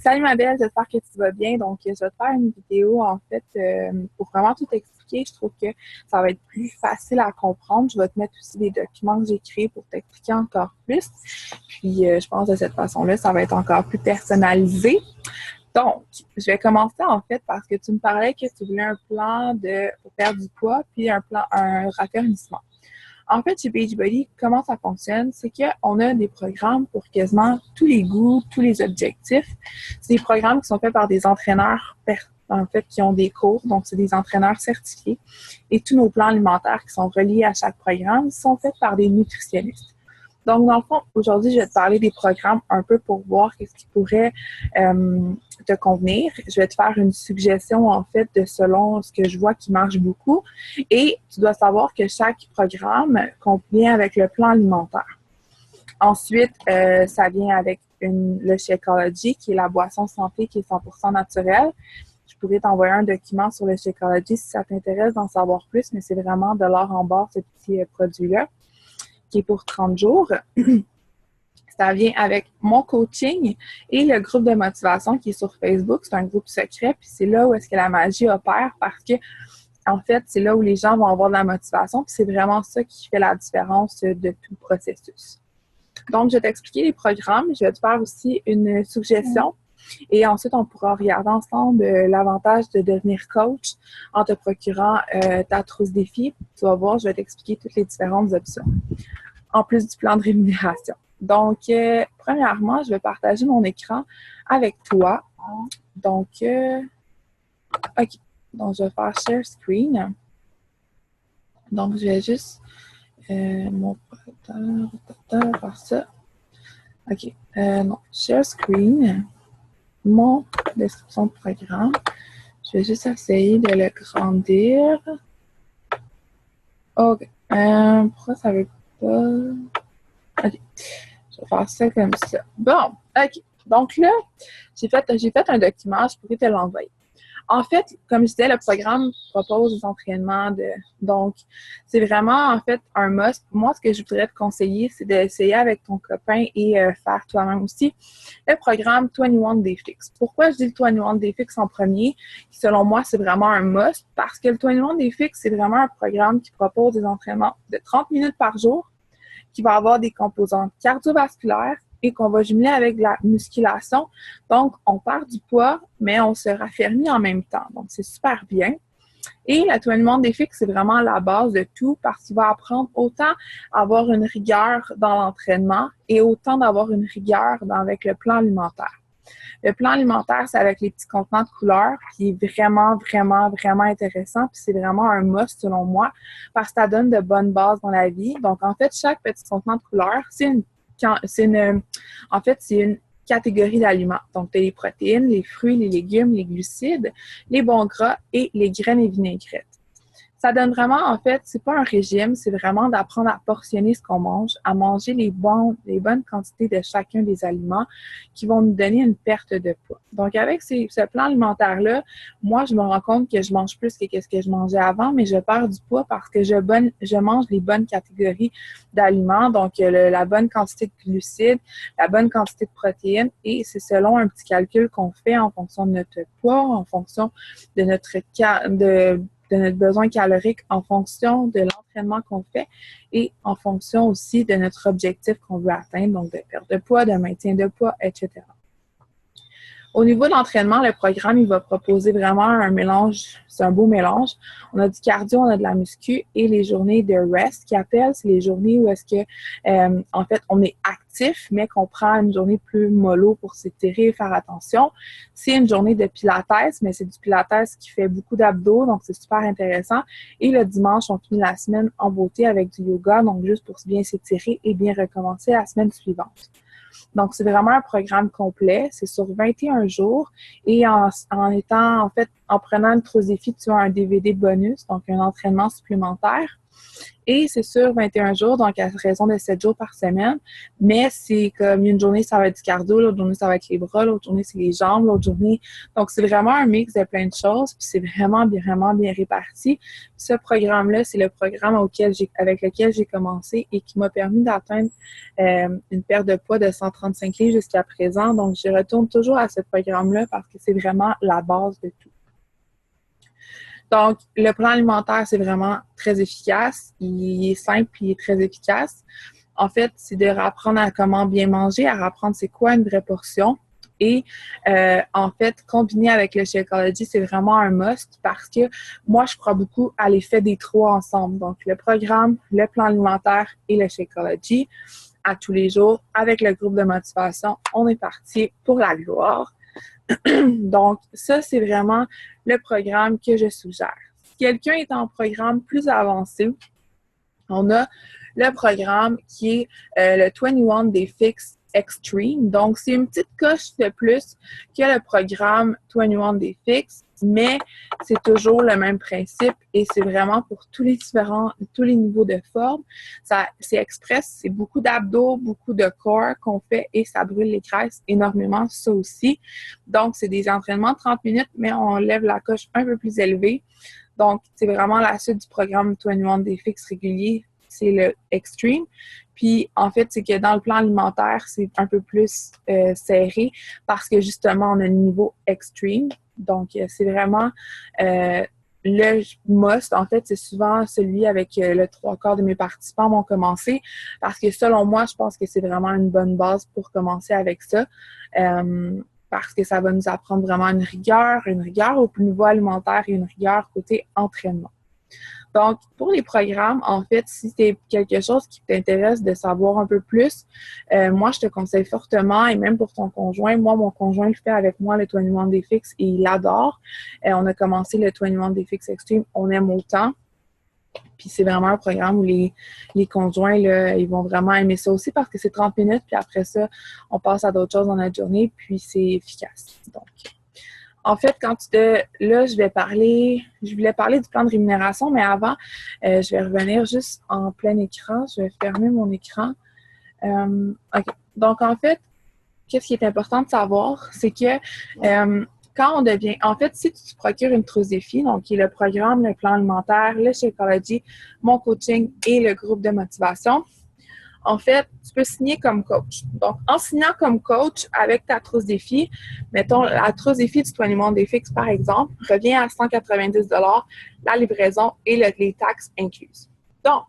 Salut ma belle, j'espère que tu vas bien. Donc, je vais te faire une vidéo en fait pour vraiment tout expliquer. Je trouve que ça va être plus facile à comprendre. Je vais te mettre aussi des documents que j'ai créés pour t'expliquer encore plus. Puis, je pense de cette façon-là, ça va être encore plus personnalisé. Donc, je vais commencer en fait parce que tu me parlais que tu voulais un plan pour perdre du poids puis un raffermissement. En fait, chez Beachbody, comment ça fonctionne? C'est qu'on a des programmes pour quasiment tous les goûts, tous les objectifs. C'est des programmes qui sont faits par des entraîneurs, en fait, qui ont des cours. Donc, c'est des entraîneurs certifiés. Et tous nos plans alimentaires qui sont reliés à chaque programme sont faits par des nutritionnistes. Donc, dans le fond, aujourd'hui, je vais te parler des programmes un peu pour voir qu'est-ce qui pourrait te convenir. Je vais te faire une suggestion, en fait, de selon ce que je vois qui marche beaucoup. Et tu dois savoir que chaque programme convient avec le plan alimentaire. Ensuite, ça vient avec le Shakeology, qui est la boisson santé qui est 100% naturelle. Je pourrais t'envoyer un document sur le Shakeology si ça t'intéresse d'en savoir plus, mais c'est vraiment de l'or en barre, ce petit produit-là, qui est pour 30 jours. Ça vient avec mon coaching et le groupe de motivation qui est sur Facebook. C'est un groupe secret, puis c'est là où est-ce que la magie opère parce que, en fait, c'est là où les gens vont avoir de la motivation, puis c'est vraiment ça qui fait la différence de tout le processus. Donc, je vais t'expliquer les programmes. Je vais te faire aussi une suggestion. Et ensuite, on pourra regarder ensemble l'avantage de devenir coach en te procurant ta trousse défi. Tu vas voir, je vais t'expliquer toutes les différentes options, en plus du plan de rémunération. Donc, premièrement, je vais partager mon écran avec toi. Donc, OK. Donc, je vais faire Share Screen. Donc, je vais juste mon faire ça. OK. Non, Share Screen. Mon description de programme. Je vais juste essayer de le grandir. OK. Pourquoi ça veut pas... OK. Je vais faire ça comme ça. Bon, OK. Donc là, j'ai fait un document, je pourrais te l'envoyer. En fait, comme je disais, le programme propose des entraînements donc, c'est vraiment, en fait, un must. Moi, ce que je voudrais te conseiller, c'est d'essayer avec ton copain et faire toi-même aussi le programme 21 Day Fix. Pourquoi je dis le 21 Day Fix en premier? Selon moi, c'est vraiment un must parce que le 21 Day Fix, c'est vraiment un programme qui propose des entraînements de 30 minutes par jour, qui va avoir des composantes cardiovasculaires et qu'on va jumeler avec de la musculation. Donc, on perd du poids, mais on se raffermit en même temps. Donc, c'est super bien. Et le 21 Day Fix, c'est vraiment la base de tout parce qu'il va apprendre autant à avoir une rigueur dans l'entraînement et autant d'avoir une rigueur avec le plan alimentaire. Le plan alimentaire, c'est avec les petits contenants de couleurs qui est vraiment, vraiment, vraiment intéressant. Puis c'est vraiment un must selon moi parce que ça donne de bonnes bases dans la vie. Donc, en fait, chaque petit contenant de couleurs, c'est une catégorie d'aliments. Donc, tu as les protéines, les fruits, les légumes, les glucides, les bons gras et les graines et vinaigrettes. Ça donne vraiment, en fait, c'est pas un régime, c'est vraiment d'apprendre à portionner ce qu'on mange, à manger les bonnes quantités de chacun des aliments qui vont nous donner une perte de poids. Donc, avec ce plan alimentaire-là, moi, je me rends compte que je mange plus que ce que je mangeais avant, mais je perds du poids parce que je mange les bonnes catégories d'aliments, donc la bonne quantité de glucides, la bonne quantité de protéines, et c'est selon un petit calcul qu'on fait en fonction de notre poids, en fonction de notre besoin calorique, en fonction de l'entraînement qu'on fait et en fonction aussi de notre objectif qu'on veut atteindre, donc de perte de poids, de maintien de poids, etc. Au niveau de l'entraînement, le programme, il va proposer vraiment un mélange, c'est un beau mélange. On a du cardio, on a de la muscu et les journées de rest qui appellent, c'est les journées où est-ce que, en fait, on est actif, mais qu'on prend une journée plus mollo pour s'étirer et faire attention. C'est une journée de pilates, mais c'est du pilates qui fait beaucoup d'abdos, donc c'est super intéressant. Et le dimanche, on finit la semaine en beauté avec du yoga, donc juste pour bien s'étirer et bien recommencer la semaine suivante. Donc, c'est vraiment un programme complet. C'est sur 21 jours. Et en prenant une trousse défi, tu as un DVD bonus, donc un entraînement supplémentaire. Et c'est sur 21 jours, donc à raison de 7 jours par semaine. Mais c'est comme une journée, ça va être du cardio, l'autre journée, ça va être les bras, l'autre journée, c'est les jambes, l'autre journée. Donc, c'est vraiment un mix de plein de choses, puis c'est vraiment bien réparti. Puis ce programme-là, c'est le programme avec lequel j'ai commencé et qui m'a permis d'atteindre une perte de poids de 135 livres jusqu'à présent. Donc, je retourne toujours à ce programme-là parce que c'est vraiment la base de tout. Donc, le plan alimentaire, c'est vraiment très efficace. Il est simple et il est très efficace. En fait, c'est de apprendre à comment bien manger, à apprendre c'est quoi une vraie portion. Et en fait, combiné avec le Shakeology, c'est vraiment un must parce que moi, je crois beaucoup à l'effet des trois ensemble. Donc, le programme, le plan alimentaire et le Shakeology à tous les jours avec le groupe de motivation. On est parti pour la gloire. Donc, ça, c'est vraiment le programme que je suggère. Si quelqu'un est en programme plus avancé, on a le programme qui est le 21 Day Fix Extreme. Donc, c'est une petite coche de plus que le programme 21 Day Fix, mais c'est toujours le même principe et c'est vraiment pour tous les niveaux de forme. C'est express, c'est beaucoup d'abdos, beaucoup de corps qu'on fait et ça brûle les graisses énormément, ça aussi. Donc, c'est des entraînements de 30 minutes, mais on lève la coche un peu plus élevée. Donc, c'est vraiment la suite du programme 21 Day Fix régulier, c'est le Extreme. Puis, en fait, c'est que dans le plan alimentaire, c'est un peu plus serré parce que, justement, on a le niveau Extreme. Donc, c'est vraiment le must. En fait, c'est souvent celui avec le 3/4 de mes participants vont commencer parce que, selon moi, je pense que c'est vraiment une bonne base pour commencer avec ça. Parce que ça va nous apprendre vraiment une rigueur au niveau alimentaire et une rigueur côté entraînement. Donc, pour les programmes, en fait, si c'est quelque chose qui t'intéresse de savoir un peu plus, moi, je te conseille fortement, et même pour ton conjoint, moi, mon conjoint le fait avec moi, le 21 Day Fix, et il adore. On a commencé le 21 Day Fix Extreme, on aime autant. Puis c'est vraiment un programme où les conjoints, là, ils vont vraiment aimer ça aussi parce que c'est 30 minutes, puis après ça, on passe à d'autres choses dans notre journée, puis c'est efficace. Donc, en fait, là, je voulais parler du plan de rémunération, mais avant, je vais revenir juste en plein écran. Je vais fermer mon écran. OK. Donc, en fait, qu'est-ce qui est important de savoir, c'est que en fait, si tu te procures une trousse défi, donc qui est le programme, le plan alimentaire, le Shakeology, mon coaching et le groupe de motivation, en fait, tu peux signer comme coach. Donc, en signant comme coach avec ta trousse défi, mettons, la trousse défi du 21 Day Fix, par exemple, revient à 190 $, la livraison et les taxes incluses. Donc,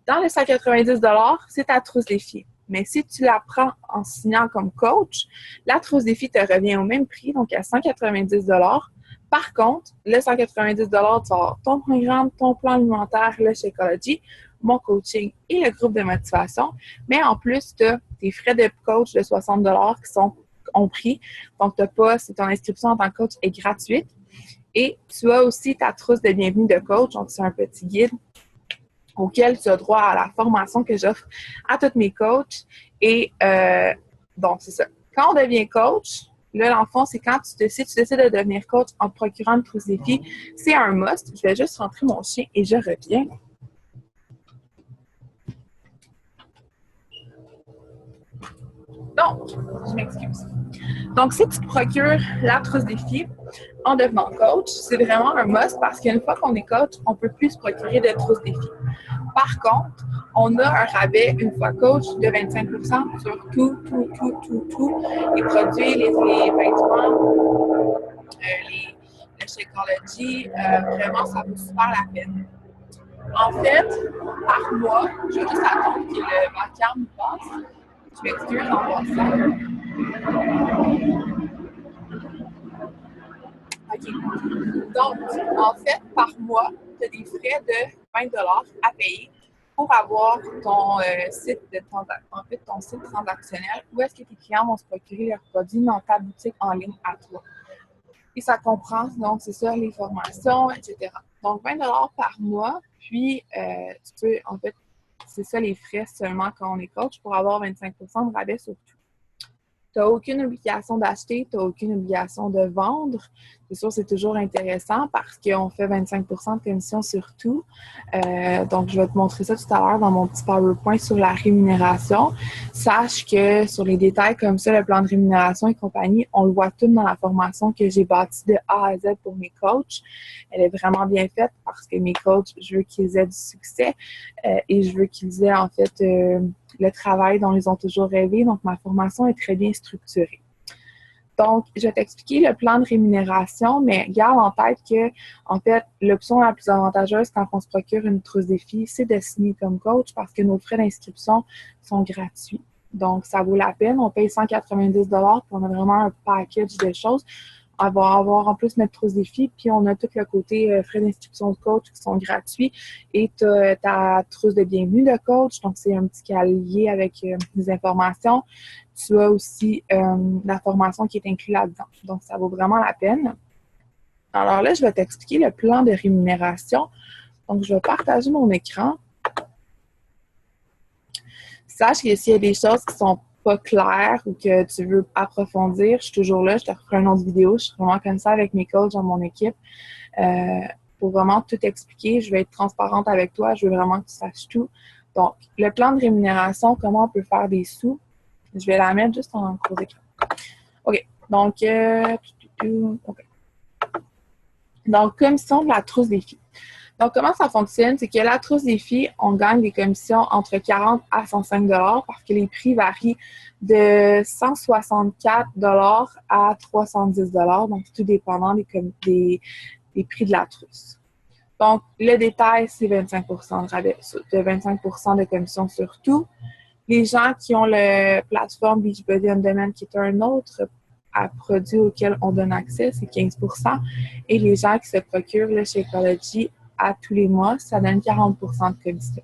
dans les 190 $, c'est ta trousse défi. Mais si tu la prends en signant comme coach, la trousse défi te revient au même prix, donc à 190 $. Par contre, le 190 $, tu vas avoir ton programme, ton plan alimentaire, le Shakeology, mon coaching et le groupe de motivation. Mais en plus, tu as tes frais de coach de 60 $ qui sont compris. Donc, ton inscription en tant que coach est gratuite. Et tu as aussi ta trousse de bienvenue de coach. Donc, c'est un petit guide auquel tu as droit à la formation que j'offre à tous mes coachs. Et donc, c'est ça. Quand on devient coach, là, dans le fond, c'est si tu décides de devenir coach en te procurant une trousse défi, c'est un must. Je vais juste rentrer mon chien et je reviens. Donc, je m'excuse. Donc, si tu te procures la trousse défi en devenant coach, c'est vraiment un must parce qu'une fois qu'on est coach, on ne peut plus se procurer de trousse défi. Par contre, on a un rabais une fois coach de 25% sur tout, les produits, les vêtements, le Shakeology, vraiment, ça vaut super la peine. En fait, par mois, je vais juste attendre que le vacarme passe. Je m'excuse en passant. OK. Donc, en fait, par mois, tu as des frais de 20 $ à payer pour avoir ton site ton site transactionnel où est-ce que tes clients vont se procurer leurs produits dans ta boutique en ligne à toi. Et ça comprend, donc c'est ça, les formations, etc. Donc, 20 $ par mois, puis tu peux, en fait, c'est ça les frais seulement quand on est coach pour avoir 25% de rabais sur tout. Tu n'as aucune obligation d'acheter, tu n'as aucune obligation de vendre. C'est sûr, c'est toujours intéressant parce qu'on fait 25% de commission sur tout. Donc, je vais te montrer ça tout à l'heure dans mon petit PowerPoint sur la rémunération. Sache que sur les détails comme ça, le plan de rémunération et compagnie, on le voit tout dans la formation que j'ai bâtie de A à Z pour mes coachs. Elle est vraiment bien faite parce que mes coachs, je veux qu'ils aient du succès et je veux qu'ils aient en fait le travail dont ils ont toujours rêvé. Donc, ma formation est très bien structurée. Donc, je vais t'expliquer le plan de rémunération, mais garde en tête que, en fait, l'option la plus avantageuse quand on se procure une trousse défi, c'est de signer comme coach parce que nos frais d'inscription sont gratuits. Donc, ça vaut la peine. On paye 190 $, puis on a vraiment un package de choses. On va avoir en plus notre trousse défi, puis on a tout le côté frais d'inscription de coach qui sont gratuits. Et tu as ta trousse de bienvenue de coach, donc c'est un petit calier avec des informations. Tu as aussi la formation qui est inclue là-dedans. Donc, ça vaut vraiment la peine. Alors là, je vais t'expliquer le plan de rémunération. Donc, je vais partager mon écran. Sache que s'il y a des choses qui sont pas claires ou que tu veux approfondir, je suis toujours là. Je te referai une autre vidéo. Je suis vraiment comme ça avec mes coachs dans mon équipe. Pour vraiment tout expliquer, je vais être transparente avec toi. Je veux vraiment que tu saches tout. Donc, le plan de rémunération, comment on peut faire des sous? Je vais la mettre juste en gros écran. OK. Donc, OK. Donc, commission de la trousse des filles. Donc, comment ça fonctionne? C'est que la trousse des filles, on gagne des commissions entre 40 à 105 $ parce que les prix varient de 164 $ à 310 $. Donc, tout dépendant des prix de la trousse. Donc, le détail, c'est 25% de rabais, de 25% de commission sur tout. Les gens qui ont la plateforme Beachbody On Demand, qui est un autre produit auquel on donne accès, c'est 15%. Et les gens qui se procurent le Shakeology à tous les mois, ça donne 40% de commission.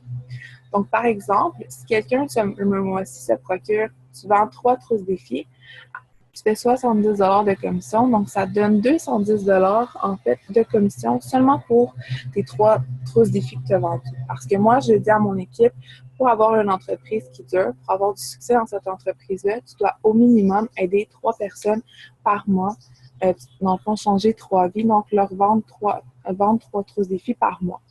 Donc, par exemple, si quelqu'un, le mois-ci, se procure, tu vends 3 trousses défis, tu fais 70 $ de commission, donc ça donne 210 $ en fait de commission seulement pour tes 3 trousses défis que tu as vendues. Parce que moi, je dis à mon équipe, pour avoir une entreprise qui dure, pour avoir du succès dans cette entreprise-là, tu dois au minimum aider 3 personnes par mois. Dans le fond, changer 3 vies, donc leur vendre 3 trousses défis par mois.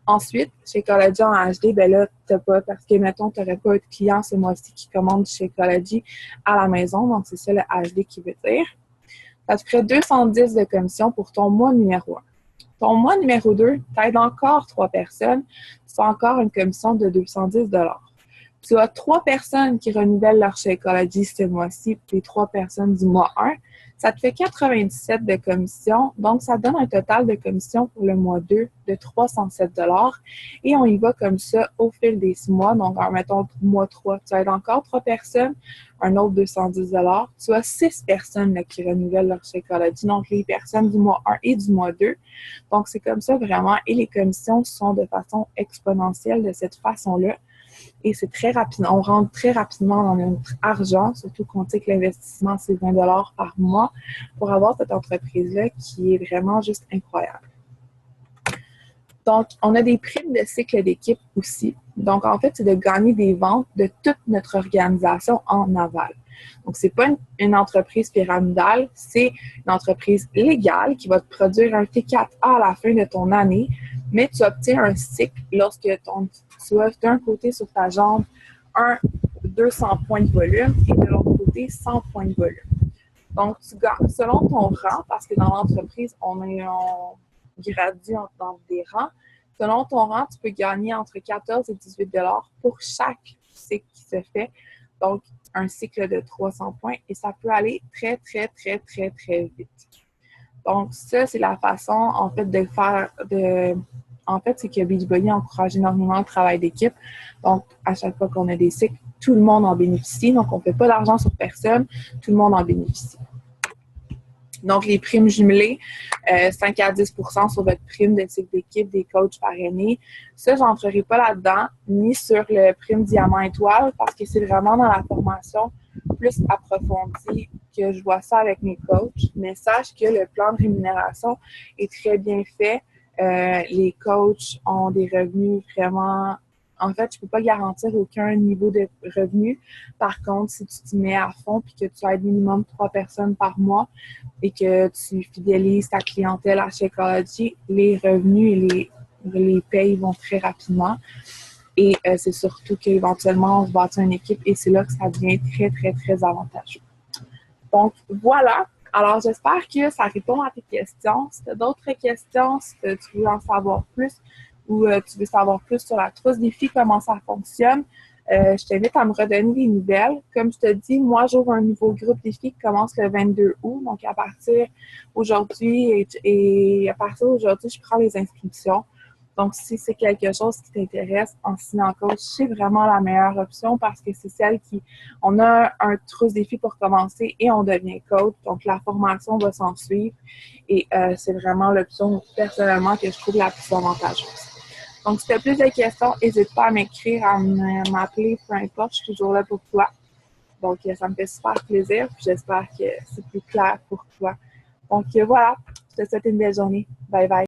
Ensuite, chez Shakeology en HD, ben là, t'as pas, parce que, mettons, tu n'aurais pas de client ce mois-ci qui commande chez Shakeology à la maison, donc c'est ça le HD qui veut dire. Ça te ferait 210 de commission pour ton mois numéro 1. Ton mois numéro 2, tu aides encore 3 personnes, tu fais encore une commission de 210 $. Tu as 3 personnes qui renouvellent leur Shakeology ce mois-ci, puis les 3 personnes du mois 1. Ça te fait 97 de commission. Donc, ça donne un total de commission pour le mois 2 de 307 $. Et on y va comme ça au fil des 6 mois. Donc, mettons, mois 3, tu aides encore 3 personnes, un autre 210 $. Tu as 6 personnes là, qui renouvellent leur Shakeology. Donc, les personnes du mois 1 et du mois 2. Donc, c'est comme ça vraiment. Et les commissions sont de façon exponentielle de cette façon-là. Et c'est très rapide. On rentre très rapidement dans notre argent, surtout qu'on sait que l'investissement, c'est 20 $ par mois pour avoir cette entreprise-là qui est vraiment juste incroyable. Donc, on a des primes de cycle d'équipe aussi. Donc, en fait, c'est de gagner des ventes de toute notre organisation en aval. Donc, c'est pas une entreprise pyramidale, c'est une entreprise légale qui va te produire un T4A à la fin de ton année, mais tu obtiens un cycle lorsque tu as d'un côté sur ta jambe 200 points de volume et de l'autre côté 100 points de volume. Donc, tu gagnes selon ton rang, parce que dans l'entreprise, on gradue dans des rangs. Selon ton rang, tu peux gagner entre 14 et 18 $ pour chaque cycle qui se fait. Donc, un cycle de 300 points et ça peut aller très, très, très, très, très vite. Donc, ça, c'est la façon, en fait, de faire En fait, c'est que Beachbody encourage énormément le travail d'équipe. Donc, à chaque fois qu'on a des cycles, tout le monde en bénéficie. Donc, on ne fait pas d'argent sur personne, tout le monde en bénéficie. Donc, les primes jumelées, 5 à 10 % sur votre prime de cycle d'équipe des coachs par année. Ça, je n'entrerai pas là-dedans, ni sur le prime diamant étoile, parce que c'est vraiment dans la formation plus approfondie que je vois ça avec mes coachs. Mais sache que le plan de rémunération est très bien fait. Les coachs ont des revenus vraiment En fait, je ne peux pas garantir aucun niveau de revenu. Par contre, si tu t'y mets à fond puis que tu aides minimum 3 personnes par mois et que tu fidélises ta clientèle à Shakeology, les revenus et les payes vont très rapidement. Et c'est surtout qu'éventuellement, on se bâtit une équipe et c'est là que ça devient très, très, très avantageux. Donc, voilà. Alors, j'espère que ça répond à tes questions. Si tu as d'autres questions, si tu veux en savoir plus ou tu veux savoir plus sur la trousse défi, comment ça fonctionne, je t'invite à me redonner des nouvelles. Comme je te dis, moi, j'ouvre un nouveau groupe défi qui commence le 22 août. Donc, à partir d'aujourd'hui et à partir d'aujourd'hui, je prends les inscriptions. Donc, si c'est quelque chose qui t'intéresse, Enseignant Coach, c'est vraiment la meilleure option parce que c'est celle qui... On a un trousse défi pour commencer et on devient coach. Donc, la formation va s'en suivre et c'est vraiment l'option, personnellement, que je trouve la plus avantageuse. Donc, si tu as plus de questions, n'hésite pas à m'écrire, à m'appeler, peu importe, je suis toujours là pour toi. Donc, ça me fait super plaisir. Puis j'espère que c'est plus clair pour toi. Donc, voilà, je te souhaite une belle journée. Bye bye.